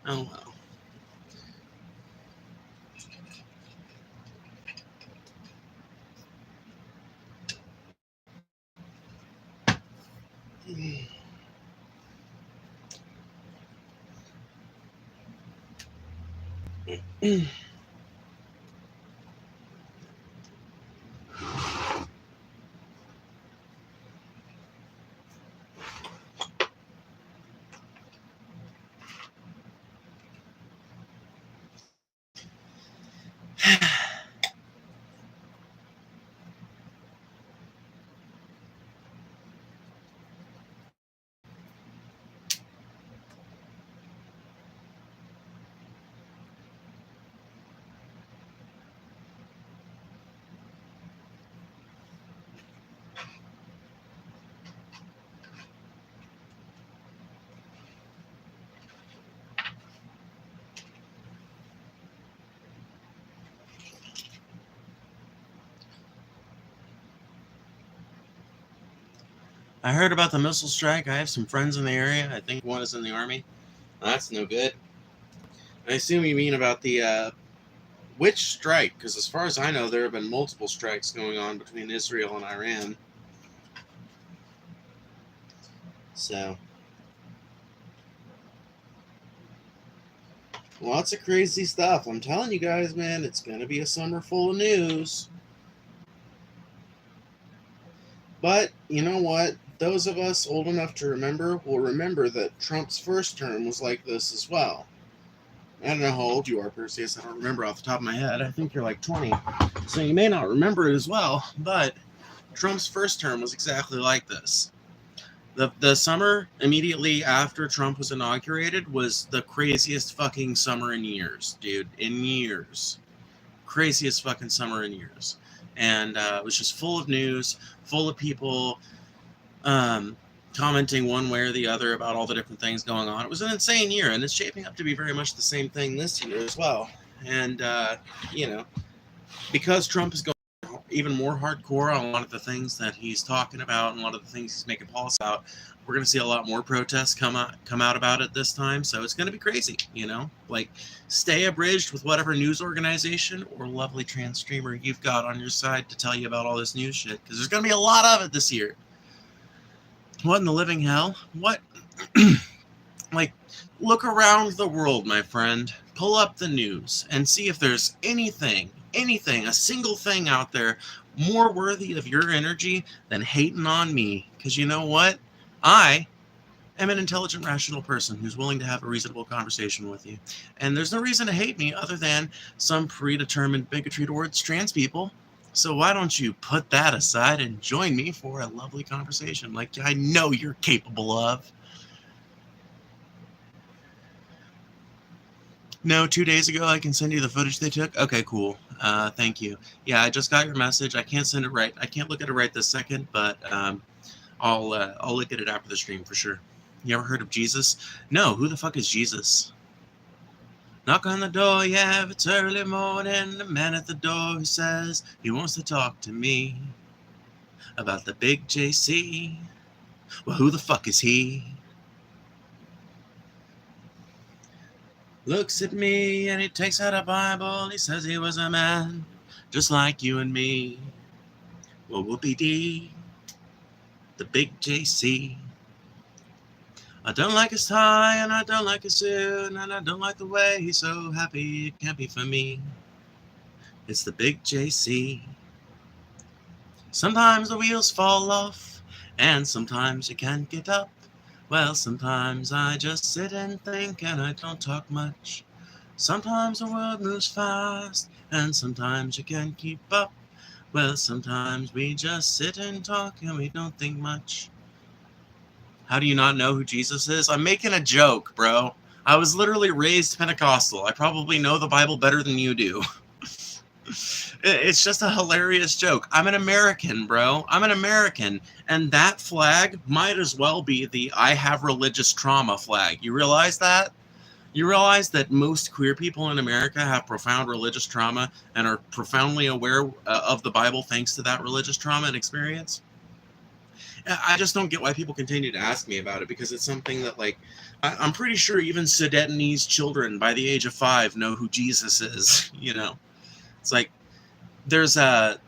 Oh well. I heard about the missile strike. I have some friends in the area. I think one is in the army. That's no good. I assume you mean about the which strike? Because as far as I know, there have been multiple strikes going on between Israel and Iran. So lots of crazy stuff. I'm telling you guys, man, it's gonna be a summer full of news. But you know what? Those of us old enough to remember will remember that Trump's first term was like this as well. I don't know how old you are, Perseus. I don't remember off the top of my head. I think you're like 20. So you may not remember it as well, but Trump's first term was exactly like this. The summer immediately after Trump was inaugurated was the craziest fucking summer in years, dude. In years. Craziest fucking summer in years. And it was just full of news, full of people commenting one way or the other about all the different things going on. It was an insane year, and it's shaping up to be very much the same thing this year as well. And, you know, because Trump is going even more hardcore on a lot of the things that he's talking about and a lot of the things he's making policy about, we're going to see a lot more protests come out about it this time. So it's going to be crazy, you know? Like, stay abridged with whatever news organization or lovely trans streamer you've got on your side to tell you about all this news shit, because there's going to be a lot of it this year. What in the living hell? What? Like, look around the world, my friend. Pull up the news and see if there's anything, a single thing out there more worthy of your energy than hating on me. Because you know what? I am an intelligent, rational person who's willing to have a reasonable conversation with you. And there's no reason to hate me other than some predetermined bigotry towards trans people. So why don't you put that aside and join me for a lovely conversation like I know you're capable of? No, 2 days ago I can send you the footage they took. Okay, cool. Thank you. Yeah, I just got your message. I can't send it right. I can't look at it right this second, but I'll look at it after the stream for sure. You ever heard of Jesus? No. Who the fuck is Jesus? Knock on the door, yeah, if it's early morning. The man at the door who says he wants to talk to me about the big JC. Well, who the fuck is he? Looks at me and he takes out a Bible. He says he was a man just like you and me. Well, whoopee-dee, the big JC. I don't like his tie and I don't like his suit and I don't like the way he's so happy it can't be for me. It's the big JC. Sometimes the wheels fall off and sometimes you can't get up. Well, sometimes I just sit and think and I don't talk much. Sometimes the world moves fast and sometimes you can't keep up. Well, sometimes we just sit and talk and we don't think much. How do you not know who Jesus is? I'm making a joke, bro. I was literally raised Pentecostal. I probably know the Bible better than you do. It's just a hilarious joke. I'm an American, bro. I'm an American. And that flag might as well be the I have religious trauma flag. You realize that? You realize that most queer people in America have profound religious trauma and are profoundly aware of the Bible thanks to that religious trauma and experience? I just don't get why people continue to ask me about it, because it's something that, like, I'm pretty sure even Sudanese children by the age of 5 know who Jesus is. You know, it's like there's there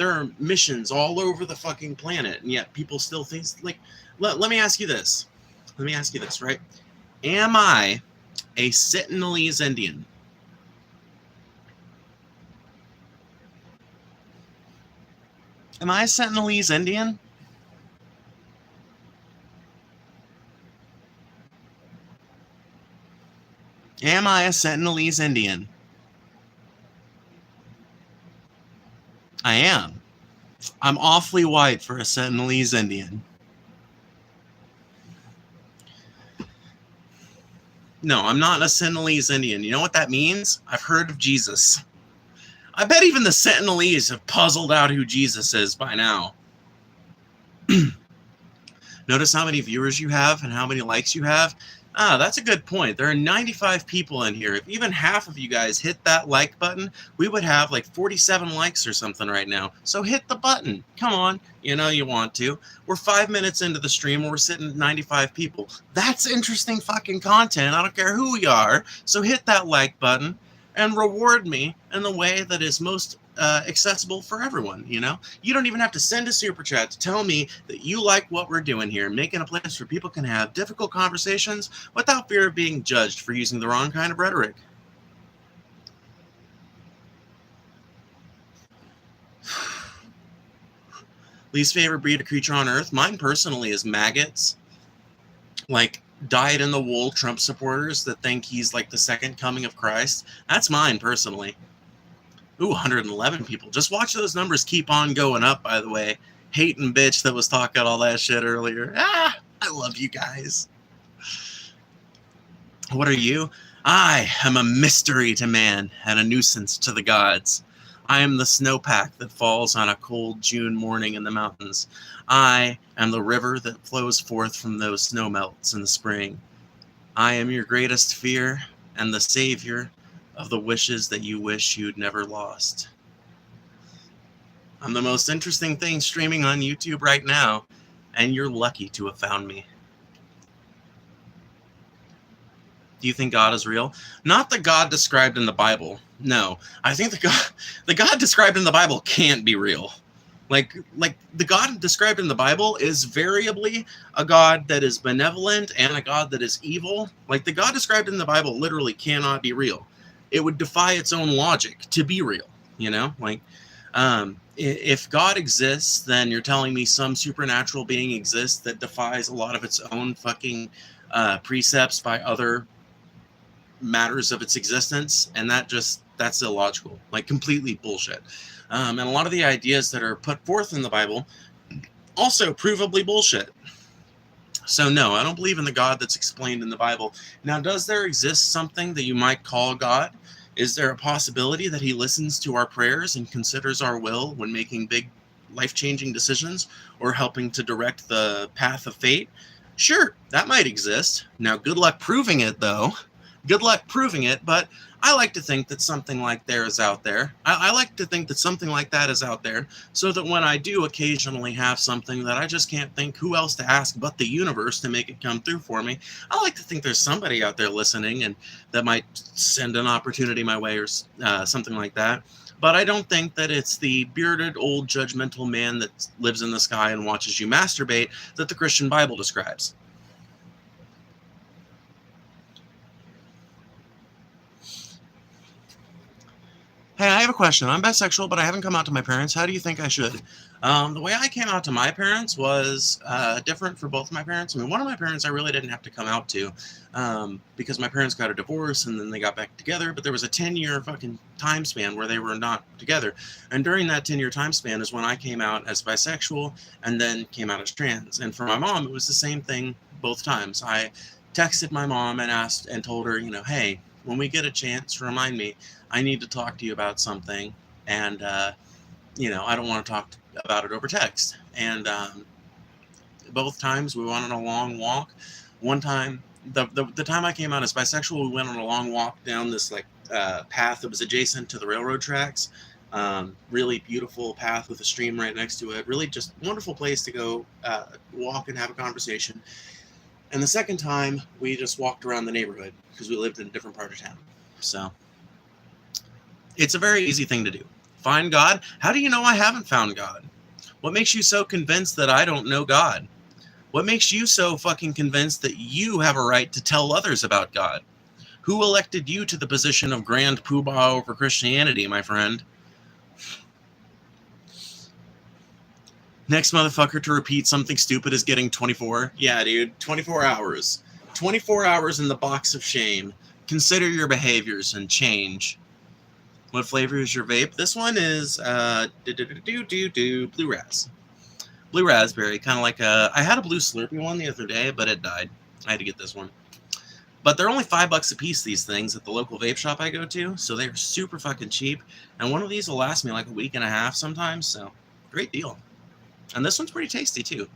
are missions all over the fucking planet, and yet people still think, like, let me ask you this. Let me ask you this, right? Am I a Sentinelese Indian? Am I a Sentinelese Indian? Am I a Sentinelese Indian? I am. I'm awfully white for a Sentinelese Indian. No, I'm not a Sentinelese Indian. You know what that means? I've heard of Jesus. I bet even the Sentinelese have puzzled out who Jesus is by now. Notice how many viewers you have and how many likes you have? Ah, that's a good point. There are 95 people in here. If even half of you guys hit that like button, we would have like 47 likes or something right now. So hit the button. Come on. You know you want to. We're 5 minutes into the stream and we're sitting at 95 people. That's interesting fucking content. I don't care who we are. So hit that like button and reward me in the way that is most accessible for everyone. You know, you don't even have to send a super chat to tell me that you like what we're doing here, making a place where people can have difficult conversations without fear of being judged for using the wrong kind of rhetoric. Least favorite breed of creature on earth? Mine personally is maggots. Like dyed-in-the-wool Trump supporters that think he's like the second coming of Christ. That's mine personally. Ooh, 111 people. Just watch those numbers keep on going up, by the way. Hating bitch that was talking all that shit earlier. Ah, I love you guys. What are you? I am a mystery to man and a nuisance to the gods. I am the snowpack that falls on a cold June morning in the mountains. I am the river that flows forth from those snow melts in the spring. I am your greatest fear and the savior of the wishes that you wish you'd never lost. I'm the most interesting thing streaming on YouTube right now, and you're lucky to have found me. Do you think God is real? Not the God described in the Bible. No, I think the God described in the Bible can't be real. Like the God described in the Bible is variably a God that is benevolent and a God that is evil. Like the God described in the Bible literally cannot be real. It would defy its own logic to be real, you know? Like, if God exists, then you're telling me some supernatural being exists that defies a lot of its own fucking precepts by other matters of its existence, and that's illogical, like completely bullshit. And a lot of the ideas that are put forth in the Bible also provably bullshit. So no, I don't believe in the God that's explained in the Bible. Now, does there exist something that you might call God? Is there a possibility that he listens to our prayers and considers our will when making big life-changing decisions or helping to direct the path of fate? Sure, that might exist. Now, good luck proving it, though. Good luck proving it, but I like to think that something like there is out there. I like to think that something like that is out there, so that when I do occasionally have something that I just can't think who else to ask but the universe to make it come through for me, I like to think there's somebody out there listening and that might send an opportunity my way or something like that. But I don't think that it's the bearded old judgmental man that lives in the sky and watches you masturbate that the Christian Bible describes. Hey, I have a question. I'm bisexual, but I haven't come out to my parents. How do you think I should? The way I came out to my parents was different for both of my parents. I mean, one of my parents I really didn't have to come out to because my parents got a divorce and then they got back together. But there was a 10-year fucking time span where they were not together. And during that 10-year time span is when I came out as bisexual and then came out as trans. And for my mom, it was the same thing both times. I texted my mom and asked and told her, you know, hey, when we get a chance, remind me, I need to talk to you about something, and you know, I don't want to talk about it over text. And both times we went on a long walk. One time, the time I came out as bisexual, we went on a long walk down this like path that was adjacent to the railroad tracks. Really beautiful path with a stream right next to it. Really just wonderful place to go walk and have a conversation. And the second time, we just walked around the neighborhood because we lived in a different part of town. So it's a very easy thing to do. Find God. How do you know I haven't found God? What makes you so convinced that I don't know God? What makes you so fucking convinced that you have a right to tell others about God? Who elected you to the position of Grand Poobah over Christianity, my friend? Next motherfucker to repeat something stupid is getting 24. Yeah, dude, 24 hours. 24 hours in the box of shame. Consider your behaviors and change. What flavor is your vape? This one is blue ras. Blue raspberry, kind of like I had a blue Slurpee one the other day, but it died. I had to get this one. But they're only $5 a piece, these things, at the local vape shop I go to, so they're super fucking cheap. And one of these will last me like a week and a half sometimes, so great deal. And this one's pretty tasty, too.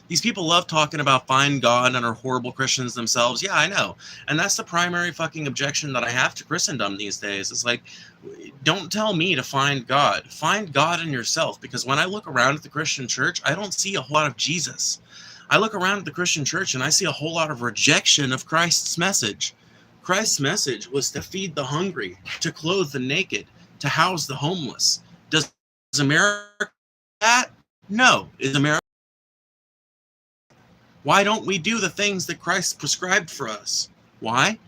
These people love talking about find God and are horrible Christians themselves. Yeah, I know. And that's the primary fucking objection that I have to Christendom these days. It's like, don't tell me to find God. Find God in yourself. Because when I look around at the Christian church, I don't see a whole lot of Jesus. I look around at the Christian church and I see a whole lot of rejection of Christ's message. Christ's message was to feed the hungry, to clothe the naked, to house the homeless. Does America do that? No. Is America? Why don't we do the things that Christ prescribed for us? Why?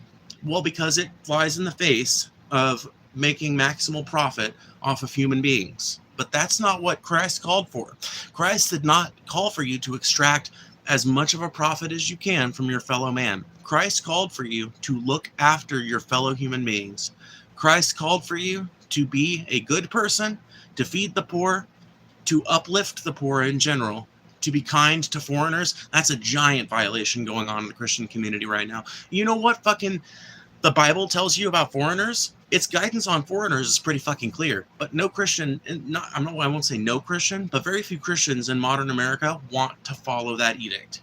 Well, because it flies in the face of making maximal profit off of human beings. But that's not what Christ called for. Christ did not call for you to extract as much of a profit as you can from your fellow man. Christ called for you to look after your fellow human beings. Christ called for you to be a good person, to feed the poor, to uplift the poor in general, to be kind to foreigners. That's a giant violation going on in the Christian community right now. You know what fucking the Bible tells you about foreigners? Its guidance on foreigners is pretty fucking clear. But no Christian, I won't say no Christian, but very few Christians in modern America want to follow that edict.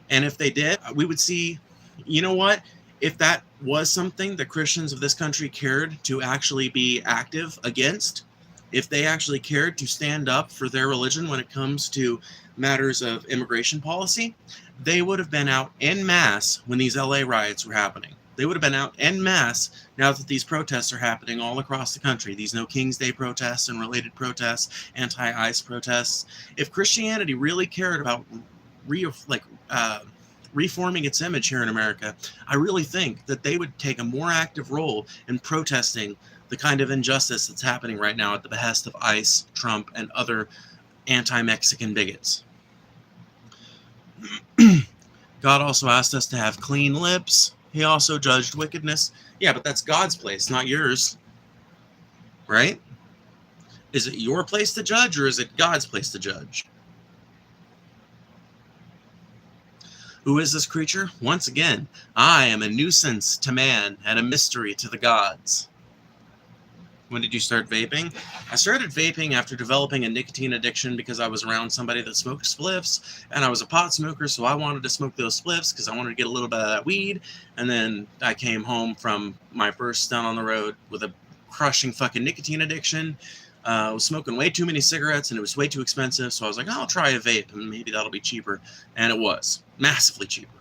And if they did, we would see, you know what? If that was something that Christians of this country cared to actually be active against, if they actually cared to stand up for their religion when it comes to matters of immigration policy, they would have been out en masse when these LA riots were happening. They would have been out en masse now that these protests are happening all across the country. These No King's Day protests and related protests, anti-ICE protests. If Christianity really cared about reforming its image here in America, I really think that they would take a more active role in protesting the kind of injustice that's happening right now at the behest of ICE, Trump, and other anti-Mexican bigots. God also asked us to have clean lips. He also judged wickedness. Yeah, but that's God's place, not yours. Right? Is it your place to judge, or is it God's place to judge? Who is this creature? Once again, I am a nuisance to man and a mystery to the gods. When did you start vaping? I started vaping after developing a nicotine addiction because I was around somebody that smoked spliffs, and I was a pot smoker, so I wanted to smoke those spliffs because I wanted to get a little bit of that weed. And then I came home from my first stint on the road with a crushing fucking nicotine addiction. I was smoking way too many cigarettes, and it was way too expensive, so I was like, I'll try a vape, and maybe that'll be cheaper. And it was. Massively cheaper.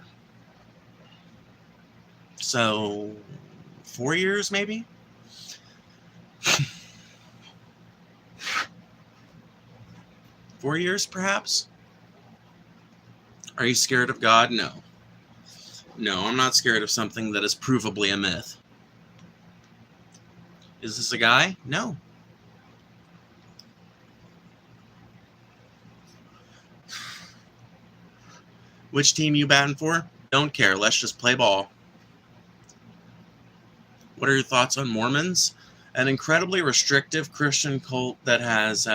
So, 4 years, maybe? 4 years, perhaps? Are you scared of God? No. No, I'm not scared of something that is provably a myth. Is this a guy? No. Which team you batting for? Don't care. Let's just play ball. What are your thoughts on Mormons? An incredibly restrictive Christian cult that has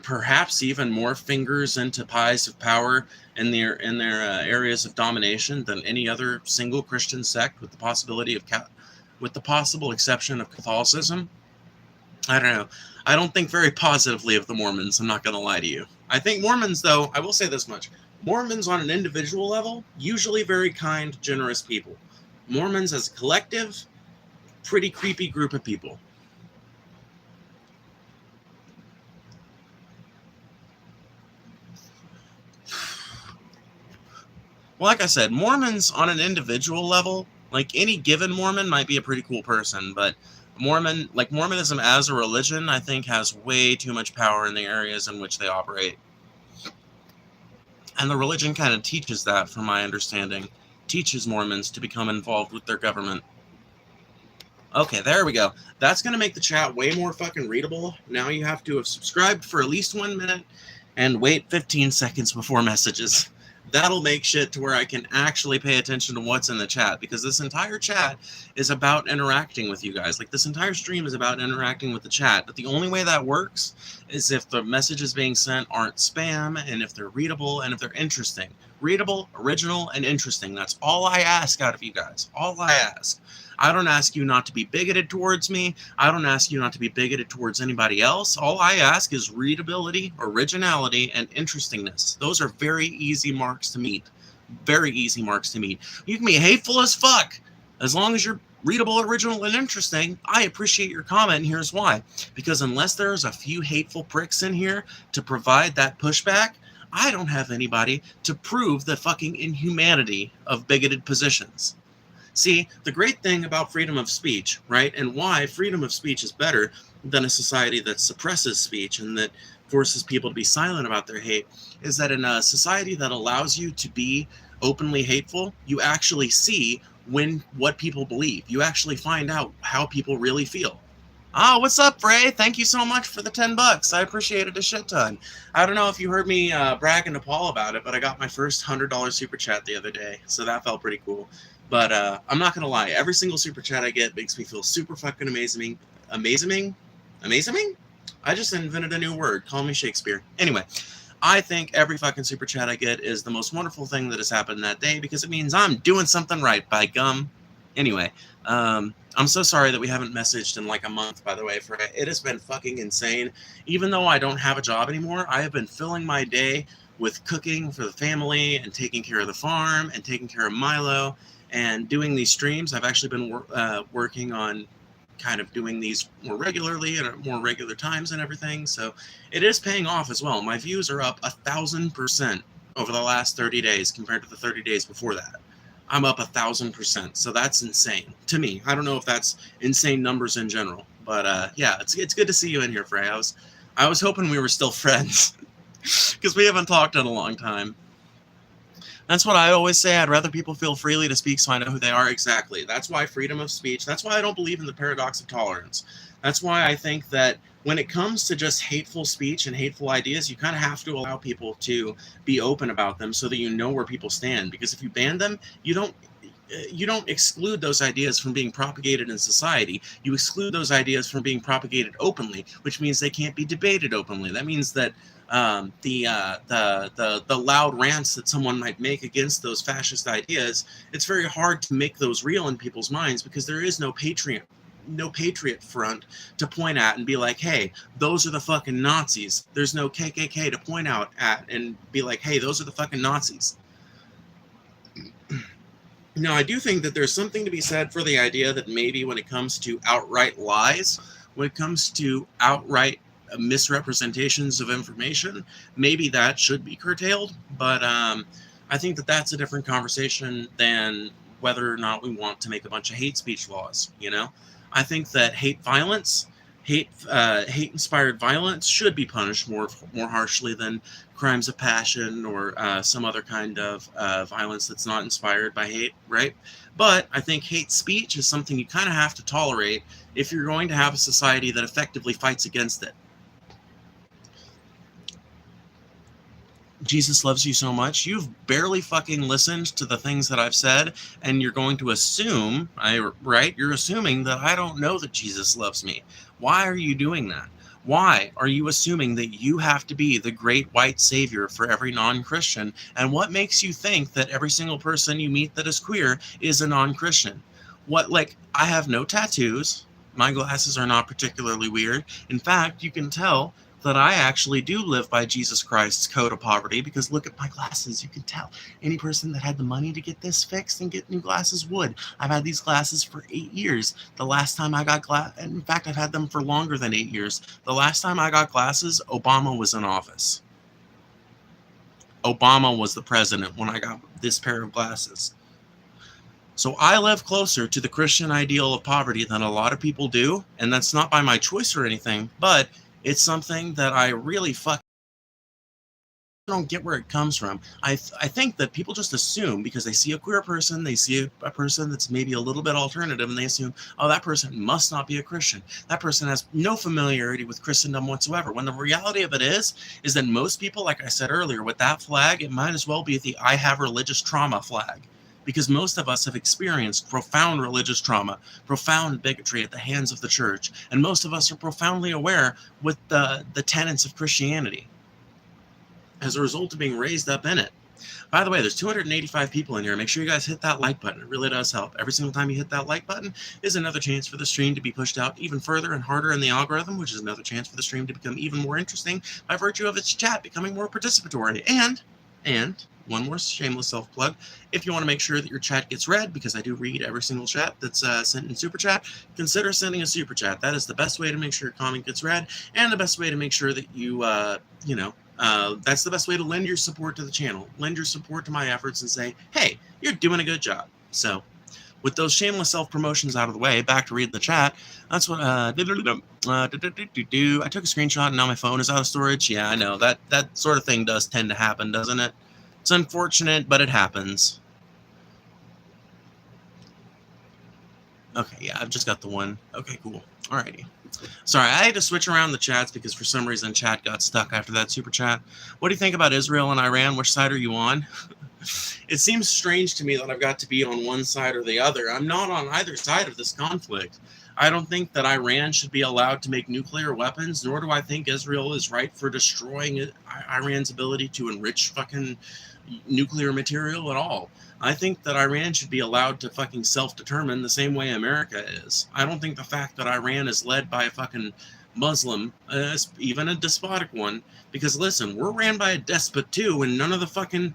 perhaps even more fingers into pies of power in their areas of domination than any other single Christian sect, with the possible exception of Catholicism. I don't know. I don't think very positively of the Mormons. I'm not going to lie to you. I think Mormons, though, I will say this much: Mormons on an individual level, usually very kind, generous people. Mormons as a collective, pretty creepy group of people. Well, like I said, Mormons on an individual level, like any given Mormon might be a pretty cool person, but Mormonism as a religion, I think has way too much power in the areas in which they operate. And the religion kind of teaches that, from my understanding. Teaches Mormons to become involved with their government. Okay, there we go. That's going to make the chat way more fucking readable. Now you have to have subscribed for at least 1 minute and wait 15 seconds before messages. That'll make shit to where I can actually pay attention to what's in the chat, because this entire chat is about interacting with you guys. Like, this entire stream is about interacting with the chat, but the only way that works is if the messages being sent aren't spam, and if they're readable, and if they're interesting. Readable, original, and interesting. That's all I ask out of you guys. All I ask. I don't ask you not to be bigoted towards me. I don't ask you not to be bigoted towards anybody else. All I ask is readability, originality, and interestingness. Those are very easy marks to meet. Very easy marks to meet. You can be hateful as fuck. As long as you're readable, original, and interesting, I appreciate your comment, and here's why. Because unless there's a few hateful pricks in here to provide that pushback, I don't have anybody to prove the fucking inhumanity of bigoted positions. See, the great thing about freedom of speech, right, and why freedom of speech is better than a society that suppresses speech and that forces people to be silent about their hate, is that in a society that allows you to be openly hateful, you actually see what people believe. You actually find out how people really feel. Oh, what's up, Frey? Thank you so much for the $10. I appreciate it a shit ton. I don't know if you heard me bragging to Paul about it, but I got my first $100 super chat the other day, so that felt pretty cool. But I'm not going to lie. Every single super chat I get makes me feel super fucking amazing. Amazing? I just invented a new word. Call me Shakespeare. Anyway, I think every fucking super chat I get is the most wonderful thing that has happened that day, because it means I'm doing something right, by gum. Anyway, I'm so sorry that we haven't messaged in like a month, by the way. It has been fucking insane. Even though I don't have a job anymore, I have been filling my day with cooking for the family and taking care of the farm and taking care of Milo and doing these streams. I've actually been working on kind of doing these more regularly and at more regular times and everything. So it is paying off as well. My views are up 1,000% over the last 30 days compared to the 30 days before that. I'm up 1,000%. So that's insane to me. I don't know if that's insane numbers in general, but yeah, it's good to see you in here, Frey. I was hoping we were still friends because we haven't talked in a long time. That's what I always say. I'd rather people feel freely to speak so I know who they are. Exactly. That's why freedom of speech. That's why I don't believe in the paradox of tolerance. That's why I think that when it comes to just hateful speech and hateful ideas, you kind of have to allow people to be open about them so that you know where people stand. Because if you ban them, you don't exclude those ideas from being propagated in society. You exclude those ideas from being propagated openly, which means they can't be debated openly. That means that the loud rants that someone might make against those fascist ideas, it's very hard to make those real in people's minds because there is no patriot front to point at and be like, hey, those are the fucking Nazis. There's no KKK to point out at and be like, hey, those are the fucking Nazis. Now, I do think that there's something to be said for the idea that maybe when it comes to outright lies, when it comes to outright misrepresentations of information, maybe that should be curtailed. But I think that that's a different conversation than whether or not we want to make a bunch of hate speech laws. You know, I think that hate-inspired violence should be punished more harshly than crimes of passion or some other kind of violence that's not inspired by hate, right? But I think hate speech is something you kind of have to tolerate if you're going to have a society that effectively fights against it. Jesus loves you so much. You've barely fucking listened to the things that I've said, and you're going to assume, right? You're assuming that I don't know that Jesus loves me. Why are you doing that? Why are you assuming that you have to be the great white savior for every non-Christian? And what makes you think that every single person you meet that is queer is a non-Christian? I have no tattoos. My glasses are not particularly weird. In fact, you can tell that I actually do live by Jesus Christ's code of poverty, because look at my glasses. You can tell any person that had the money to get this fixed and get new glasses would. I've had these glasses for 8 years. The last time I got in fact, I've had them for longer than 8 years. The last time I got glasses, Obama was in office. Obama was the president when I got this pair of glasses. So I live closer to the Christian ideal of poverty than a lot of people do, and that's not by my choice or anything, but it's something that I really don't get where it comes from. I think that people just assume, because they see a queer person, they see a person that's maybe a little bit alternative, and they assume, oh, that person must not be a Christian. That person has no familiarity with Christendom whatsoever. When the reality of it is that most people, like I said earlier, with that flag, it might as well be the I have religious trauma flag. Because most of us have experienced profound religious trauma, profound bigotry at the hands of the church, and most of us are profoundly aware with the tenets of Christianity as a result of being raised up in it. By the way, there's 285 people in here. Make sure you guys hit that like button. It really does help. Every single time you hit that like button is another chance for the stream to be pushed out even further and harder in the algorithm, which is another chance for the stream to become even more interesting by virtue of its chat becoming more participatory. And one more shameless self-plug. If you want to make sure that your chat gets read, because I do read every single chat that's sent in Super Chat, consider sending a Super Chat. That is the best way to make sure your comment gets read, and the best way to make sure that you, that's the best way to lend your support to the channel. Lend your support to my efforts and say, hey, you're doing a good job. So, with those shameless self-promotions out of the way, back to reading the chat. That's what, I took a screenshot and now my phone is out of storage. Yeah, I know. That sort of thing does tend to happen, doesn't it? It's unfortunate, but it happens. Okay, yeah, I've just got the one. Okay, cool. Alrighty. Sorry, I had to switch around the chats because for some reason chat got stuck after that super chat. What do you think about Israel and Iran? Which side are you on? It seems strange to me that I've got to be on one side or the other. I'm not on either side of this conflict. I don't think that Iran should be allowed to make nuclear weapons, nor do I think Israel is right for destroying Iran's ability to enrich fucking nuclear material at all. I think that Iran should be allowed to fucking self-determine the same way America is. I don't think the fact that Iran is led by a fucking Muslim, even a despotic one, because listen, we're ran by a despot too, and none of the fucking,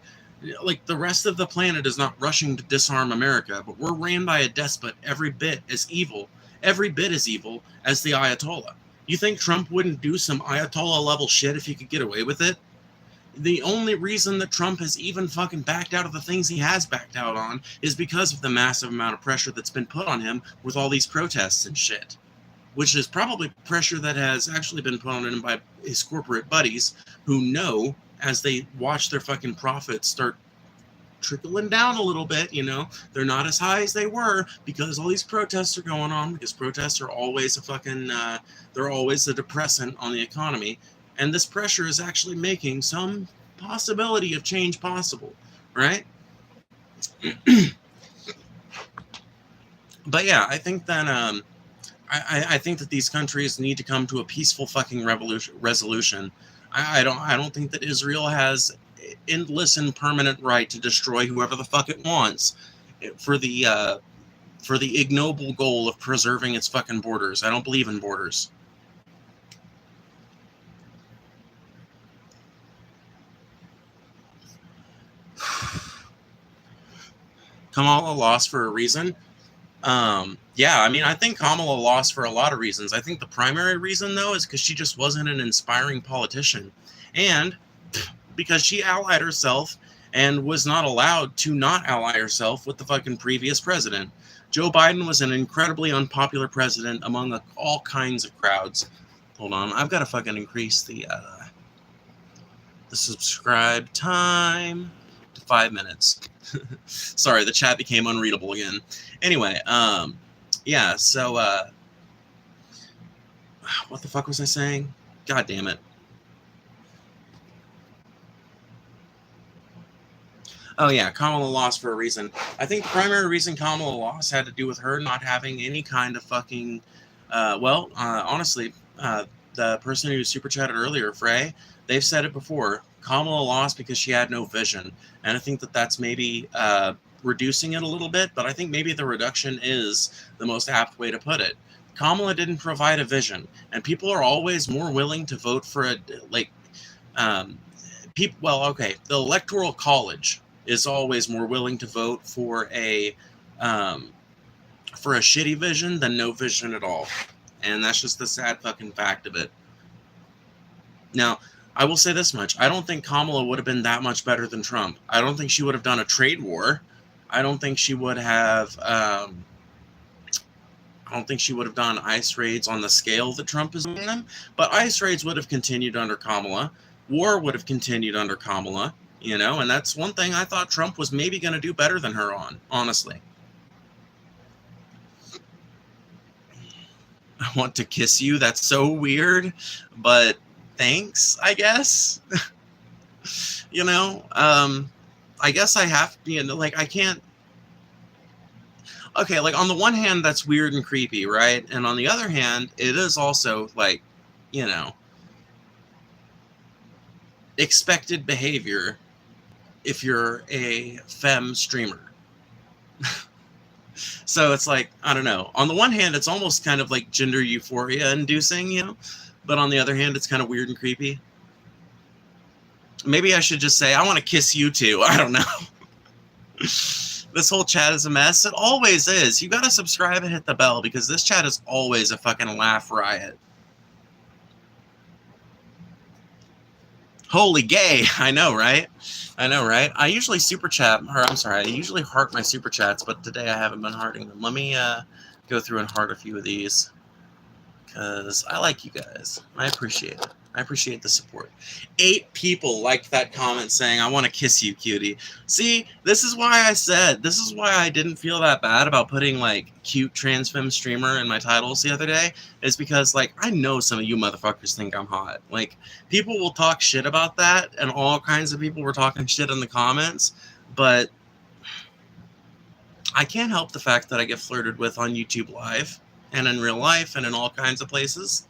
like, the rest of the planet is not rushing to disarm America, but we're ran by a despot every bit as evil as the Ayatollah. You think Trump wouldn't do some Ayatollah level shit if he could get away with it? The only reason that Trump has even fucking backed out of the things he has backed out on is because of the massive amount of pressure that's been put on him with all these protests and shit. Which is probably pressure that has actually been put on him by his corporate buddies who know, as they watch their fucking profits start trickling down a little bit, you know, they're not as high as they were because all these protests are going on, because protests are always a fucking, they're always a depressant on the economy. And this pressure is actually making some possibility of change possible, right? But yeah, I think that I think that these countries need to come to a peaceful fucking resolution. I don't think that Israel has endless and permanent right to destroy whoever the fuck it wants for the ignoble goal of preserving its fucking borders. I don't believe in borders. Kamala lost for a reason. Yeah, I mean, I think Kamala lost for a lot of reasons. I think the primary reason, though, is because she just wasn't an inspiring politician. And because she allied herself and was not allowed to not ally herself with the fucking previous president. Joe Biden was an incredibly unpopular president among all kinds of crowds. Hold on, I've got to fucking increase the subscribe time to 5 minutes. Sorry, the chat became unreadable again. Anyway, yeah, so, what the fuck was I saying? God damn it. Oh, yeah, Kamala lost for a reason. I think the primary reason Kamala lost had to do with her not having any kind of fucking, honestly, the person who super chatted earlier, Frey, they've said it before. Kamala lost because she had no vision. And I think that that's maybe reducing it a little bit, but I think maybe the reduction is the most apt way to put it. Kamala didn't provide a vision, and people are always more willing to vote for a people. Well, okay, the Electoral College is always more willing to vote for a shitty vision than no vision at all, and that's just the sad fucking fact of it. Now, I will say this much: I don't think Kamala would have been that much better than Trump. I don't think she would have done a trade war. I don't think she would have. I don't think she would have done ICE raids on the scale that Trump is doing them, but ICE raids would have continued under Kamala. War would have continued under Kamala, and that's one thing I thought Trump was maybe going to do better than her on, honestly. I want to kiss you. That's so weird, but thanks, I guess. I guess I have to, I can't. Okay, on the one hand, that's weird and creepy, right? And on the other hand, it is also, expected behavior if you're a femme streamer. So it's I don't know. On the one hand, it's almost kind of like gender euphoria inducing, but on the other hand, it's kind of weird and creepy. Maybe I should just say, I want to kiss you too. I don't know. This whole chat is a mess. It always is. You got to subscribe and hit the bell because this chat is always a fucking laugh riot. Holy gay. I know, right? I usually I usually heart my super chats, but today I haven't been hearting them. Let me go through and heart a few of these because I like you guys. I appreciate it. I appreciate the support. 8 people liked that comment saying, I want to kiss you, cutie. See, this is why I didn't feel that bad about putting, cute trans femme streamer in my titles the other day, is because, I know some of you motherfuckers think I'm hot. People will talk shit about that, and all kinds of people were talking shit in the comments, but I can't help the fact that I get flirted with on YouTube Live, and in real life, and in all kinds of places.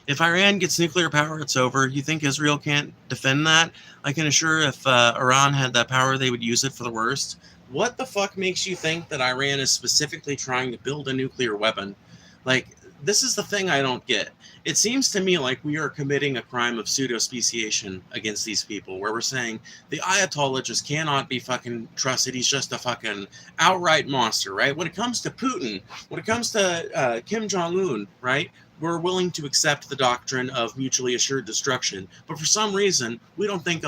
If Iran gets nuclear power, it's over. You think Israel can't defend that? I can assure if Iran had that power, they would use it for the worst. What the fuck makes you think that Iran is specifically trying to build a nuclear weapon? This is the thing I don't get. It seems to me like we are committing a crime of pseudo-speciation against these people, where we're saying the Ayatollah just cannot be fucking trusted. He's just a fucking outright monster, right? When it comes to Putin, when it comes to Kim Jong-un, right? We're willing to accept the doctrine of mutually assured destruction. But for some reason, we don't think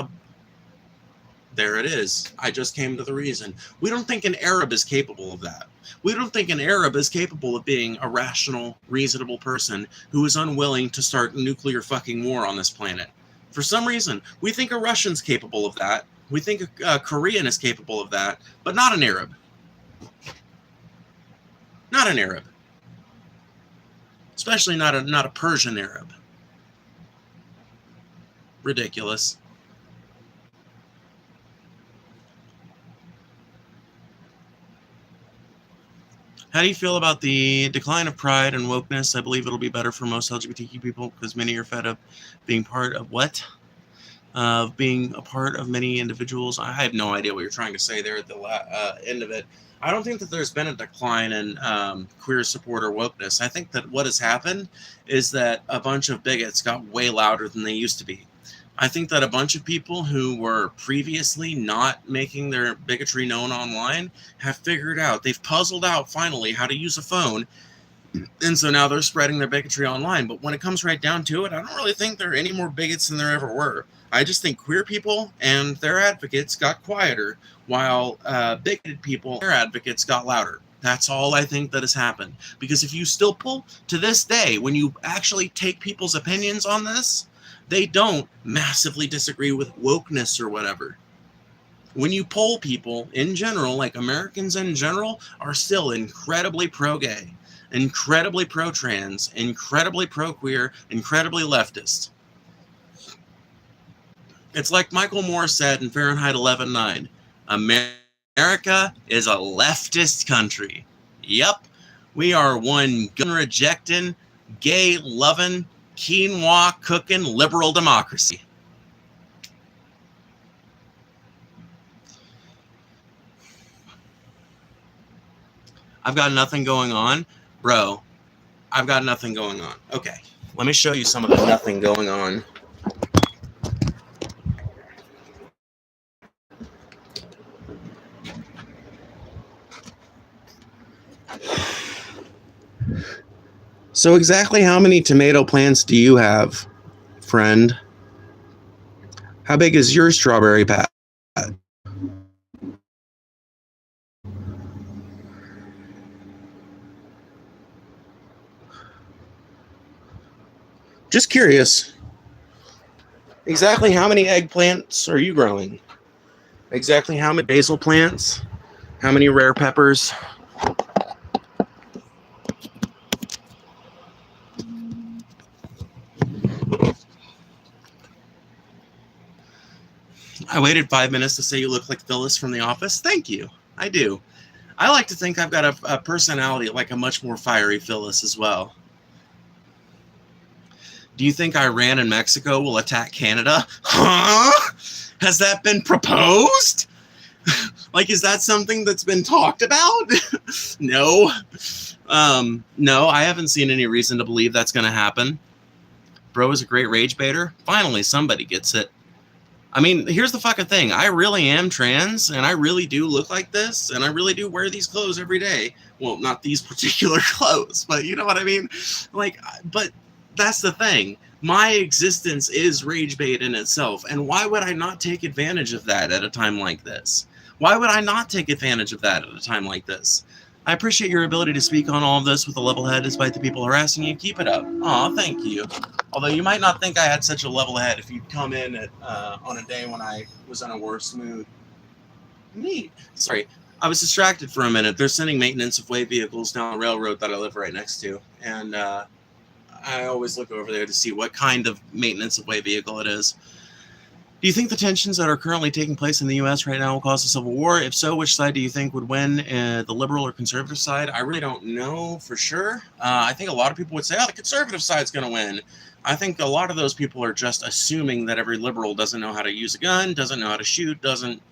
there it is. I just came to the reason. We don't think an Arab is capable of that. We don't think an Arab is capable of being a rational, reasonable person who is unwilling to start nuclear fucking war on this planet. For some reason, we think a Russian's capable of that. We think a Korean is capable of that, but not an Arab. Not an Arab. Especially not a Persian Arab. Ridiculous. How do you feel about the decline of pride and wokeness? I believe it'll be better for most LGBTQ people because many are fed up being part of what? Of being a part of many individuals. I have no idea what you're trying to say there at the end of it. I don't think that there's been a decline in queer support or wokeness. I think that what has happened is that a bunch of bigots got way louder than they used to be. I think that a bunch of people who were previously not making their bigotry known online have figured out, they've puzzled out finally how to use a phone, and so now they're spreading their bigotry online. But when it comes right down to it, I don't really think there are any more bigots than there ever were. I just think queer people and their advocates got quieter, while bigoted people, their advocates got louder. That's all I think that has happened. Because if you still pull, to this day, when you actually take people's opinions on this, they don't massively disagree with wokeness or whatever. When you poll people in general, Americans in general, are still incredibly pro-gay, incredibly pro-trans, incredibly pro-queer, incredibly leftist. It's like Michael Moore said in Fahrenheit 11/9, America is a leftist country. Yep, we are one gun-rejecting, gay-loving, quinoa-cooking liberal democracy. I've got nothing going on. Bro, I've got nothing going on. Okay, let me show you some of the nothing going on. So exactly how many tomato plants do you have, friend? How big is your strawberry patch? Just curious. Exactly how many eggplants are you growing? Exactly how many basil plants? How many rare peppers? I waited 5 minutes to say you look like Phyllis from The Office. Thank you. I do. I like to think I've got a personality like a much more fiery Phyllis as well. Do you think Iran and Mexico will attack Canada? Huh? Has that been proposed? Like, is that something that's been talked about? No. No, I haven't seen any reason to believe that's going to happen. Bro is a great rage baiter. Finally, somebody gets it. I mean, here's the fucking thing. I really am trans, and I really do look like this, and I really do wear these clothes every day. Well, not these particular clothes, but you know what I mean? Like, but that's the thing. My existence is rage bait in itself, and why would I not take advantage of that at a time like this? Why would I not take advantage of that at a time like this? I appreciate your ability to speak on all of this with a level head despite the people harassing you. Keep it up. Aw, thank you. Although you might not think I had such a level head if you'd come in at, on a day when I was in a worse mood. Neat. Sorry, I was distracted for a minute. They're sending maintenance of way vehicles down the railroad that I live right next to. And I always look over there to see what kind of maintenance of way vehicle it is. Do you think the tensions that are currently taking place in the U.S. right now will cause a civil war? If so, which side do you think would win, the liberal or conservative side? I really don't know for sure. I think a lot of people would say, oh, the conservative side's going to win. I think a lot of those people are just assuming that every liberal doesn't know how to use a gun, doesn't know how to shoot, doesn't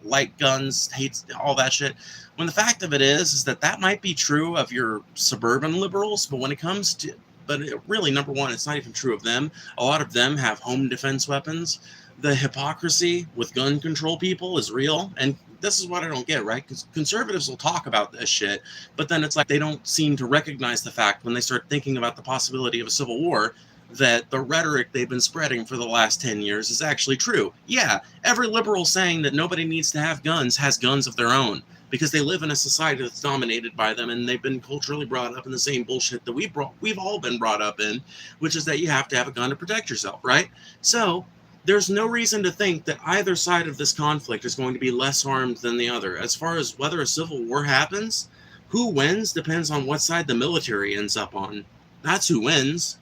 like guns, hates all that shit. When the fact of it is that that might be true of your suburban liberals, but when it comes to, but really, number one, it's not even true of them. A lot of them have home defense weapons. The hypocrisy with gun control people is real, and this is what I don't get, right? Because conservatives will talk about this shit, but then it's like they don't seem to recognize the fact when they start thinking about the possibility of a civil war that the rhetoric they've been spreading for the last 10 years is actually true. Yeah, every liberal saying that nobody needs to have guns has guns of their own because they live in a society that's dominated by them, and they've been culturally brought up in the same bullshit that we've all been brought up in, which is that you have to have a gun to protect yourself, right? So there's no reason to think that either side of this conflict is going to be less armed than the other. As far as whether a civil war happens, who wins depends on what side the military ends up on. That's who wins.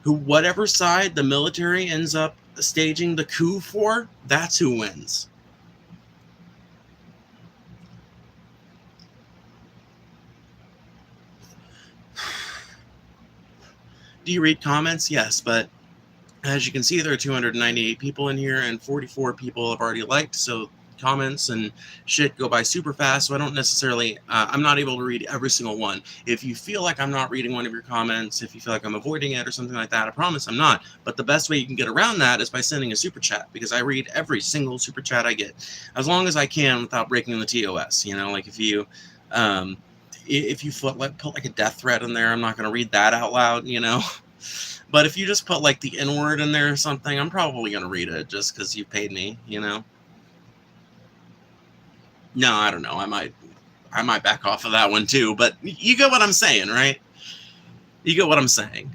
Whatever side the military ends up staging the coup for, that's who wins. Do you read comments? Yes, but as you can see, there are 298 people in here, and 44 people have already liked, so comments and shit go by super fast, so I don't necessarily, I'm not able to read every single one. If you feel like I'm not reading one of your comments, if you feel like I'm avoiding it or something like that, I promise I'm not. But the best way you can get around that is by sending a super chat, because I read every single super chat I get, as long as I can without breaking the TOS. You know, like if you put like a death threat in there, I'm not going to read that out loud, you know. But if you just put like the N word in there or something, I'm probably going to read it just because you paid me, you know. No, I don't know. I might back off of that one too, but you get what I'm saying, right? You get what I'm saying.